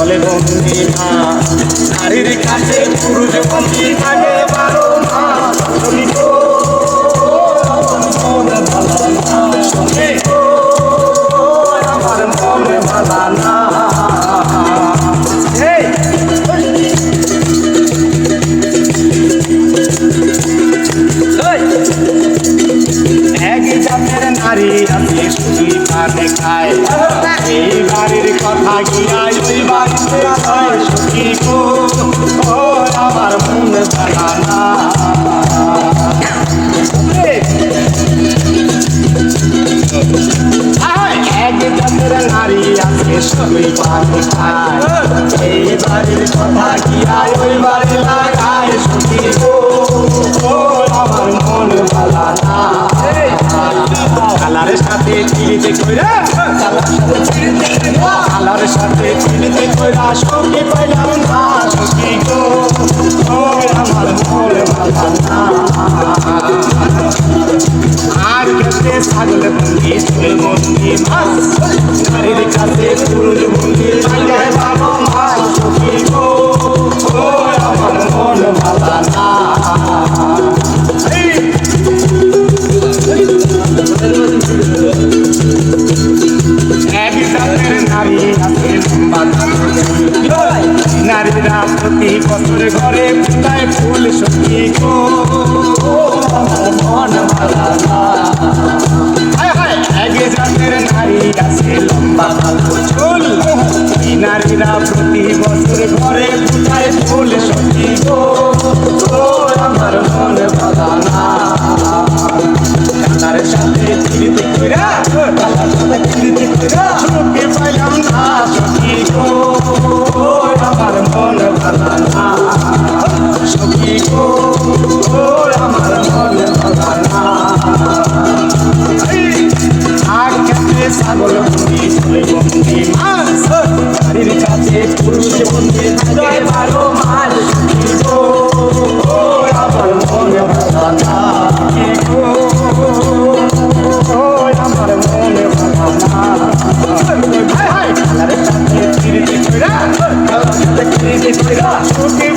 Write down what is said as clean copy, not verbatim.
চলে বন্দি না নারীর কাছে পুরুষ বন্দি থাকে 12 মাস সখী গো আমার মন ভালো না সখী গো আমার মন ভালো না এক জাতের নারী আছে সুখী পানে খায় এই বাড়ির কথা গিয়া ওই বাড়িতে হয় সখী গো আমার মন ভালো না এক জাতের নারী আছে সুখী পানে খায় এই বাড়ির কথা গিয়া ওই বাড়ি লাগায় সখী গো আমার মন ভালো না কালার সাথে চিলিতে কইরা কালার সাথে চিলিতে কইরা সখী পাইলাম না সখী গো আমার মন ভালো না আর কাছে ছাগল বন্দি চলে বন্দি মাছ নারীর কাছে পুরুষ বন্দি লাগে 12 মাস সখী গো আমার মন ভালো না এক জাতের নারী আছে নারীরা প্রতি বছর ঘরে ফুটায় ফুল সখী গো আমার মন ভালো না এক জাতের নারী আছে লম্বা কালো চুল নারীরা প্রতি বছর ঘরে ফুটায় ফুল সখী গো আমার মন ভালো না কালার সাথে চিলিতে কইরা কালার সাথে চিলিতে কইরা সখী পাইলাম না সখী গো আমার মন ভালো না সখী গো আমার মন ভালো না আর কাছে ছাগল বন্দি চলে বন্দি মাছ নারীর কাছে পুরুষ বন্দি থাকে 12 মাস সখী গো আমার মন ভালো না আমার মন ভালো না কালার সাথে চিলিতে কইরা কালার সাথে চিলিতে কইরা সখী